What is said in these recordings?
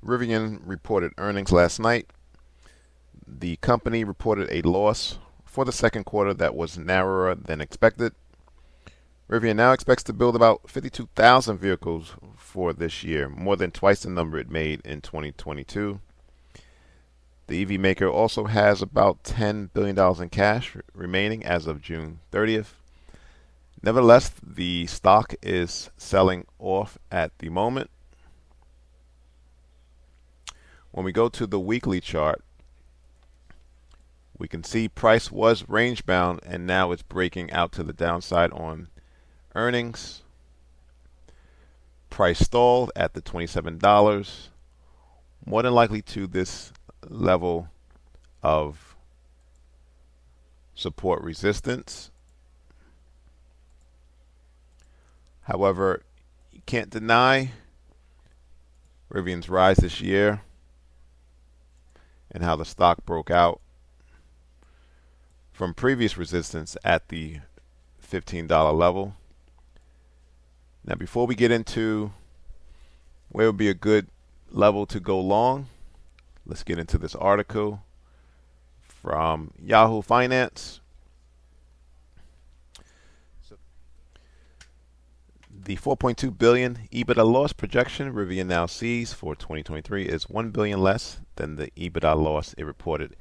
Rivian reported earnings last night. The company reported a loss for the second quarter that was narrower than expected. Rivian now expects to build about 52,000 vehicles for this year, more than twice the number it made in 2022. The EV maker also has about $10 billion in cash remaining as of June 30th. Nevertheless, the stock is selling off at the moment. When we go to the weekly chart, we can see price was range bound and now it's breaking out to the downside on earnings. Price stalled at the $27, more than likely to this level of support resistance. However, you can't deny Rivian's rise this year and how the stock broke out from previous resistance at the $15 level. Now, before we get into where would be a good level to go long, let's get into this article from Yahoo Finance. The $4.2 billion EBITDA loss projection Rivian now sees for 2023 is $1 billion less than the EBITDA loss it reported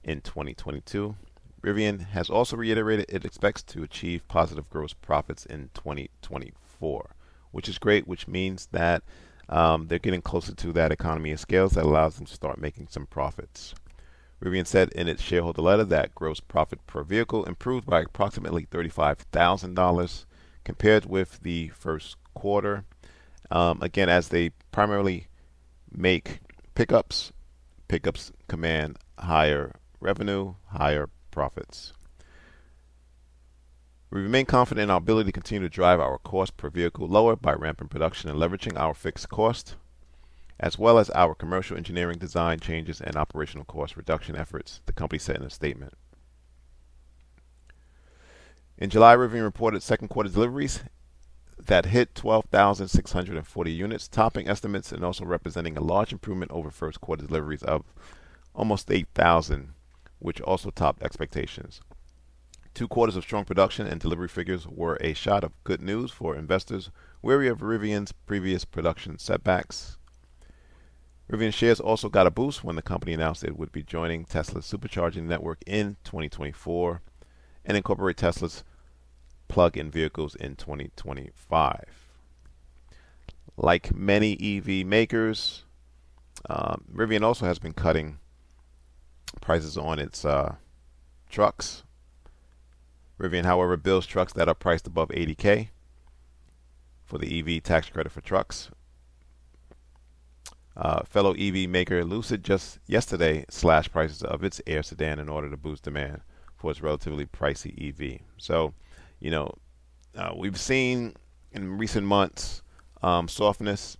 in 2022. Rivian has also reiterated it expects to achieve positive gross profits in 2024, which is great, which means that they're getting closer to that economy of scale that allows them to start making some profits. Rivian said in its shareholder letter that gross profit per vehicle improved by approximately $35,000 compared with the first quarter. Again, as they primarily make pickups command higher revenue, higher profits. We remain confident in our ability to continue to drive our cost per vehicle lower by ramping production and leveraging our fixed cost, as well as our commercial engineering design changes and operational cost reduction efforts, the company said in a statement. In July, Rivian reported second quarter deliveries that hit 12,640 units, topping estimates and also representing a large improvement over first quarter deliveries of almost 8,000, which also topped expectations. 2 quarters of strong production and delivery figures were a shot of good news for investors wary of Rivian's previous production setbacks. Rivian shares also got a boost when the company announced it would be joining Tesla's supercharging network in 2024 and incorporate Tesla's plug-in vehicles in 2025. Like many EV makers, Rivian also has been cutting prices on its trucks. Rivian, however, builds trucks that are priced above $80K for the EV tax credit for trucks. Fellow EV maker Lucid just yesterday slashed prices of its Air sedan in order to boost demand for its relatively pricey EV. So, we've seen in recent months softness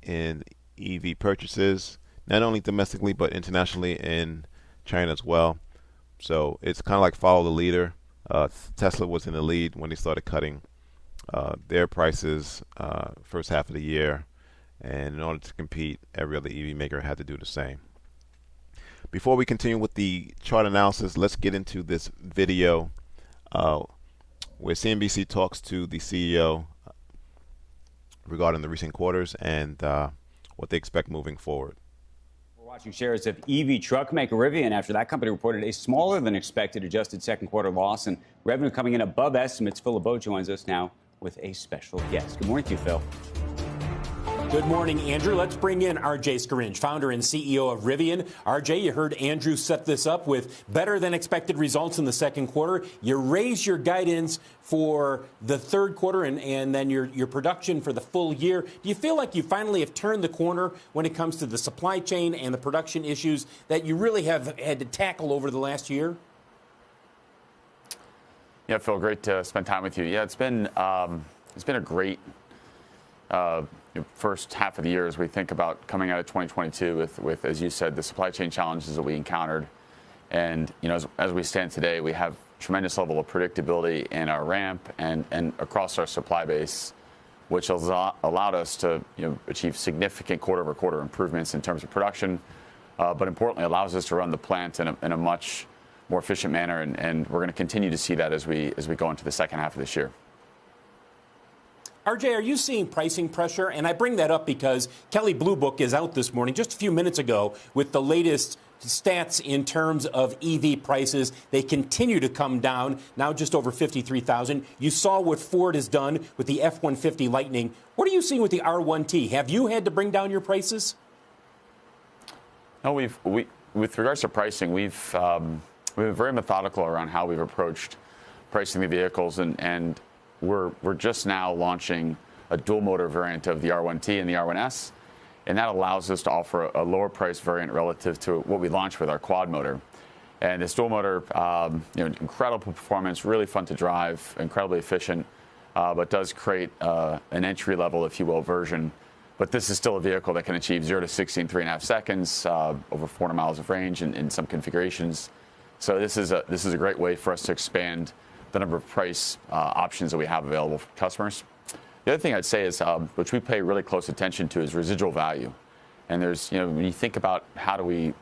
in EV purchases, not only domestically but internationally in China as well. So it's kind of like follow the leader. Tesla was in the lead when they started cutting their prices first half of the year, and in order to compete, every other EV maker had to do the same. Before we continue with the chart analysis, let's get into this video where CNBC talks to the CEO regarding the recent quarters and what they expect moving forward. We're watching shares of EV truck maker Rivian after that company reported a smaller than expected adjusted second quarter loss and revenue coming in above estimates. Phil LeBeau joins us now with a special guest. Good morning to you, Phil. Good morning, Andrew. Let's bring in RJ Scaringe, founder and CEO of Rivian. RJ, you heard Andrew set this up with better than expected results in the second quarter. You raised your guidance for the third quarter and then your production for the full year. Do you feel like you finally have turned the corner when it comes to the supply chain and the production issues that you really have had to tackle over the last year? Yeah, Phil, great to spend time with you. Yeah, it's been a great first half of the year as we think about coming out of 2022 with, as you said, the supply chain challenges that we encountered. And, as we stand today, we have tremendous level of predictability in our ramp and across our supply base. which has allowed us to achieve significant quarter-over-quarter improvements in terms of production, but importantly allows us to run the plant in a much more efficient manner, and we're going to continue to see that as we go into the second half of this year. RJ, are you seeing pricing pressure? And I bring that up because Kelley Blue Book is out this morning, just a few minutes ago, with the latest stats in terms of EV prices. They continue to come down, now just over 53,000. You saw what Ford has done with the F-150 Lightning. What are you seeing with the R1T? Have you had to bring down your prices? No, with regards to pricing, we've been very methodical around how we've approached pricing the vehicles, and we're just now launching a dual motor variant of the R1T and the R1S, and that allows us to offer a lower price variant relative to what we launched with our quad motor. And this dual motor, incredible performance, really fun to drive, incredibly efficient, but does create an entry level, if you will, version. But this is still a vehicle that can achieve 0 to 60 in 3.5 seconds, over 400 miles of range in some configurations. So this is a great way for us to expand the number of price options that we have available for customers. The other thing I'd say is, which we pay really close attention to, is residual value. And there's, when you think about how do we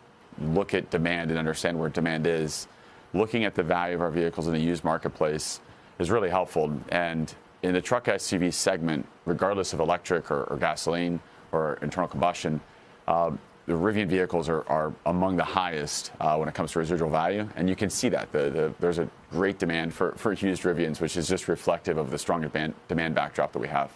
look at demand and understand where demand is, looking at the value of our vehicles in the used marketplace is really helpful. And in the truck SUV segment, regardless of electric or gasoline or internal combustion, the Rivian vehicles are among the highest when it comes to residual value, and you can see that. There's a great demand for used Rivians, which is just reflective of the strong demand backdrop that we have.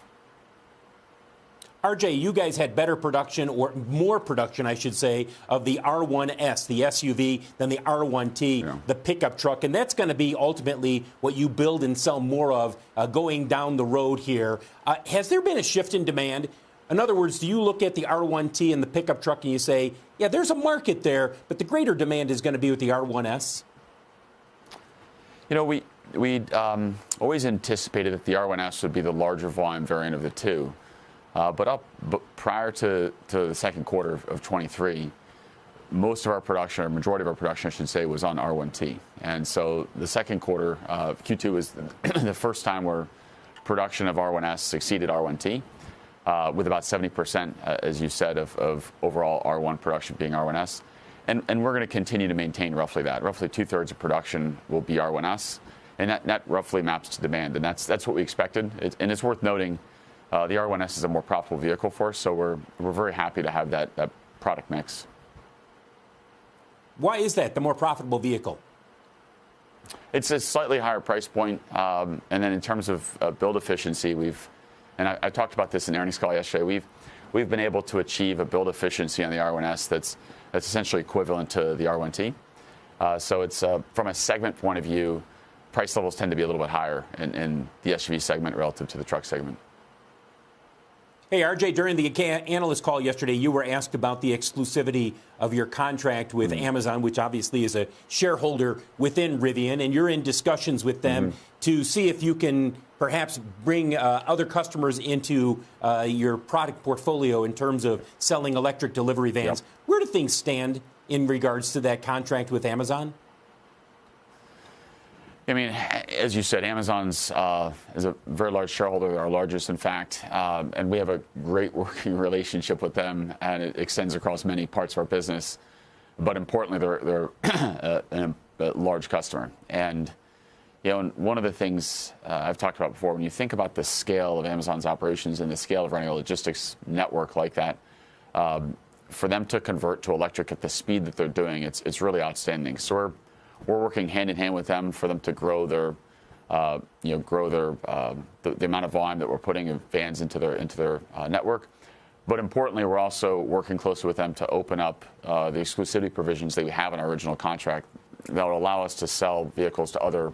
RJ, you guys had better production, or more production, I should say, of the R1S, the SUV, than the R1T, the pickup truck, and that's going to be ultimately what you build and sell more of going down the road here. Has there been a shift in demand? In other words, do you look at the R1T and the pickup truck and you say, yeah, there's a market there, but the greater demand is going to be with the R1S? We always anticipated that the R1S would be the larger volume variant of the two. But prior to the second quarter of 23, most of our production, or majority of our production, I should say, was on R1T. And so the second quarter, Q2, was the first time where production of R1S exceeded R1T. With about 70%, as you said, of overall R1 production being R1S. And we're going to continue to maintain roughly that. Roughly 2/3 of production will be R1S, and that roughly maps to demand. And that's what we expected. And it's worth noting, the R1S is a more profitable vehicle for us, so we're very happy to have that product mix. Why is that the more profitable vehicle? It's a slightly higher price point, and then in terms of build efficiency, and I talked about this in the earnings call yesterday. We've been able to achieve a build efficiency on the R1S that's essentially equivalent to the R1T. So it's from a segment point of view, price levels tend to be a little bit higher in the SUV segment relative to the truck segment. Hey, RJ, during the analyst call yesterday, you were asked about the exclusivity of your contract with Amazon, which obviously is a shareholder within Rivian, and you're in discussions with them to see if you can perhaps bring other customers into your product portfolio in terms of selling electric delivery vans. Yep. Where do things stand in regards to that contract with Amazon? I mean, as you said, Amazon's is a very large shareholder, our largest, in fact, and we have a great working relationship with them, and it extends across many parts of our business. But importantly, they're a large customer. And one of the things I've talked about before, when you think about the scale of Amazon's operations and the scale of running a logistics network like that, for them to convert to electric at the speed that they're doing, it's really outstanding. So we're working hand in hand with them for them to grow their, the amount of volume that we're putting of vans into their network. But importantly, we're also working closely with them to open up the exclusivity provisions that we have in our original contract that will allow us to sell vehicles to other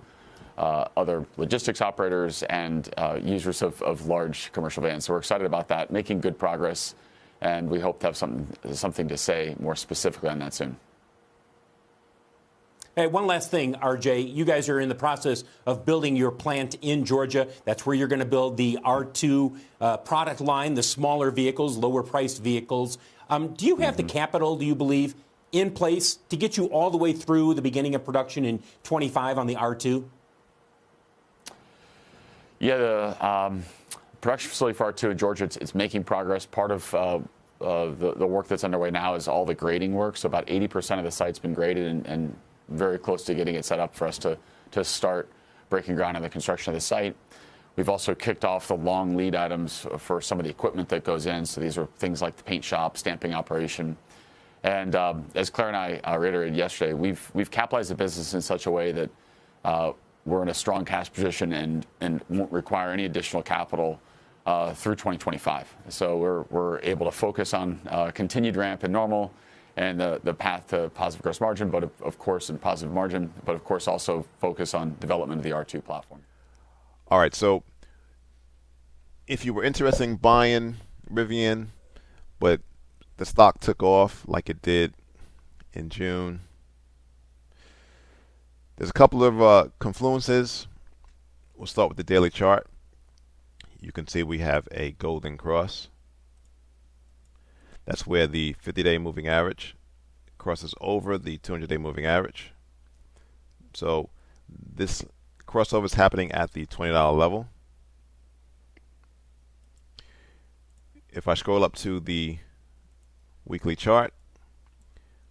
logistics operators and users of large commercial vans. So we're excited about that, making good progress, and we hope to have something to say more specifically on that soon. Hey, one last thing, RJ. You guys are in the process of building your plant in Georgia. That's where you're going to build the R2 product line, the smaller vehicles, lower-priced vehicles. Do you have the capital, do you believe, in place to get you all the way through the beginning of production in 25 on the R2? Yeah, production facility for R2 in Georgia, it's making progress. Part of the work that's underway now is all the grading work. So about 80% of the site's been graded and very close to getting it set up for us to start breaking ground on the construction of the site. We've also kicked off the long lead items for some of the equipment that goes in. So these are things like the paint shop, stamping operation. And as Claire and I reiterated yesterday, we've capitalized the business in such a way that we're in a strong cash position and won't require any additional capital through 2025. So we're able to focus on continued ramp in normal and the path to positive gross margin, but of course, and positive margin, but of course also focus on development of the R2 platform. All right, so if you were interested in buying Rivian, but the stock took off like it did in June, there's a couple of confluences. We'll start with the daily chart. You can see we have a golden cross. That's where the 50-day moving average crosses over the 200-day moving average. So this crossover is happening at the $20 level. If I scroll up to the weekly chart,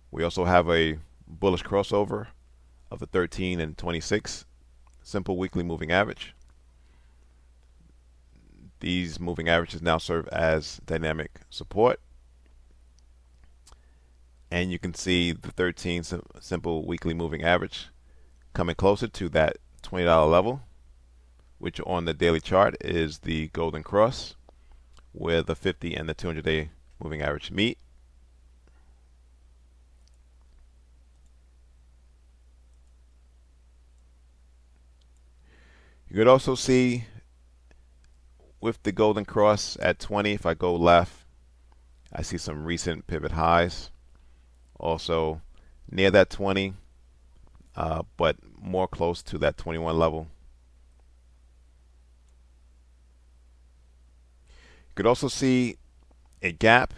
we also have a bullish crossover of the 13 and 26 simple weekly moving average. These moving averages now serve as dynamic support. And you can see the 13 simple weekly moving average coming closer to that $20 level, which on the daily chart is the golden cross, where the 50 and the 200-day moving average meet. You could also see with the golden cross at 20, if I go left, I see some recent pivot highs. Also near that 20, but more close to that 21 level. You could also see a gap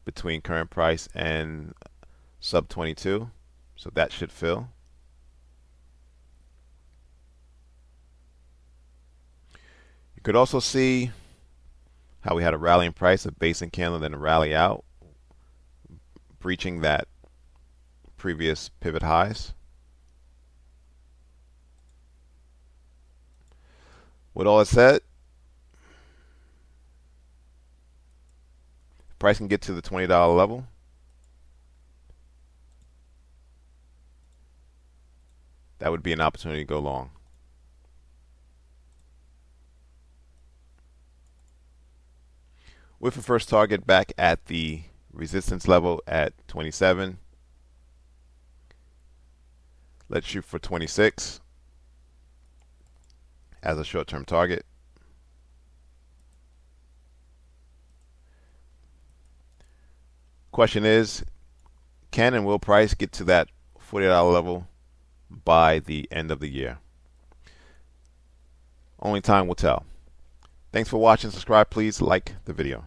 between current price and sub 22, so that should fill. You could also see how we had a rallying price, a basing candle, then a rally out, breaching that previous pivot highs. With all that said, price can get to the $20 level. That would be an opportunity to go long. With the first target back at the resistance level at 27. Let's shoot for 26 as a short-term target. Question is, can and will price get to that $40 level by the end of the year? Only time will tell. Thanks for watching. Subscribe, please. Like the video.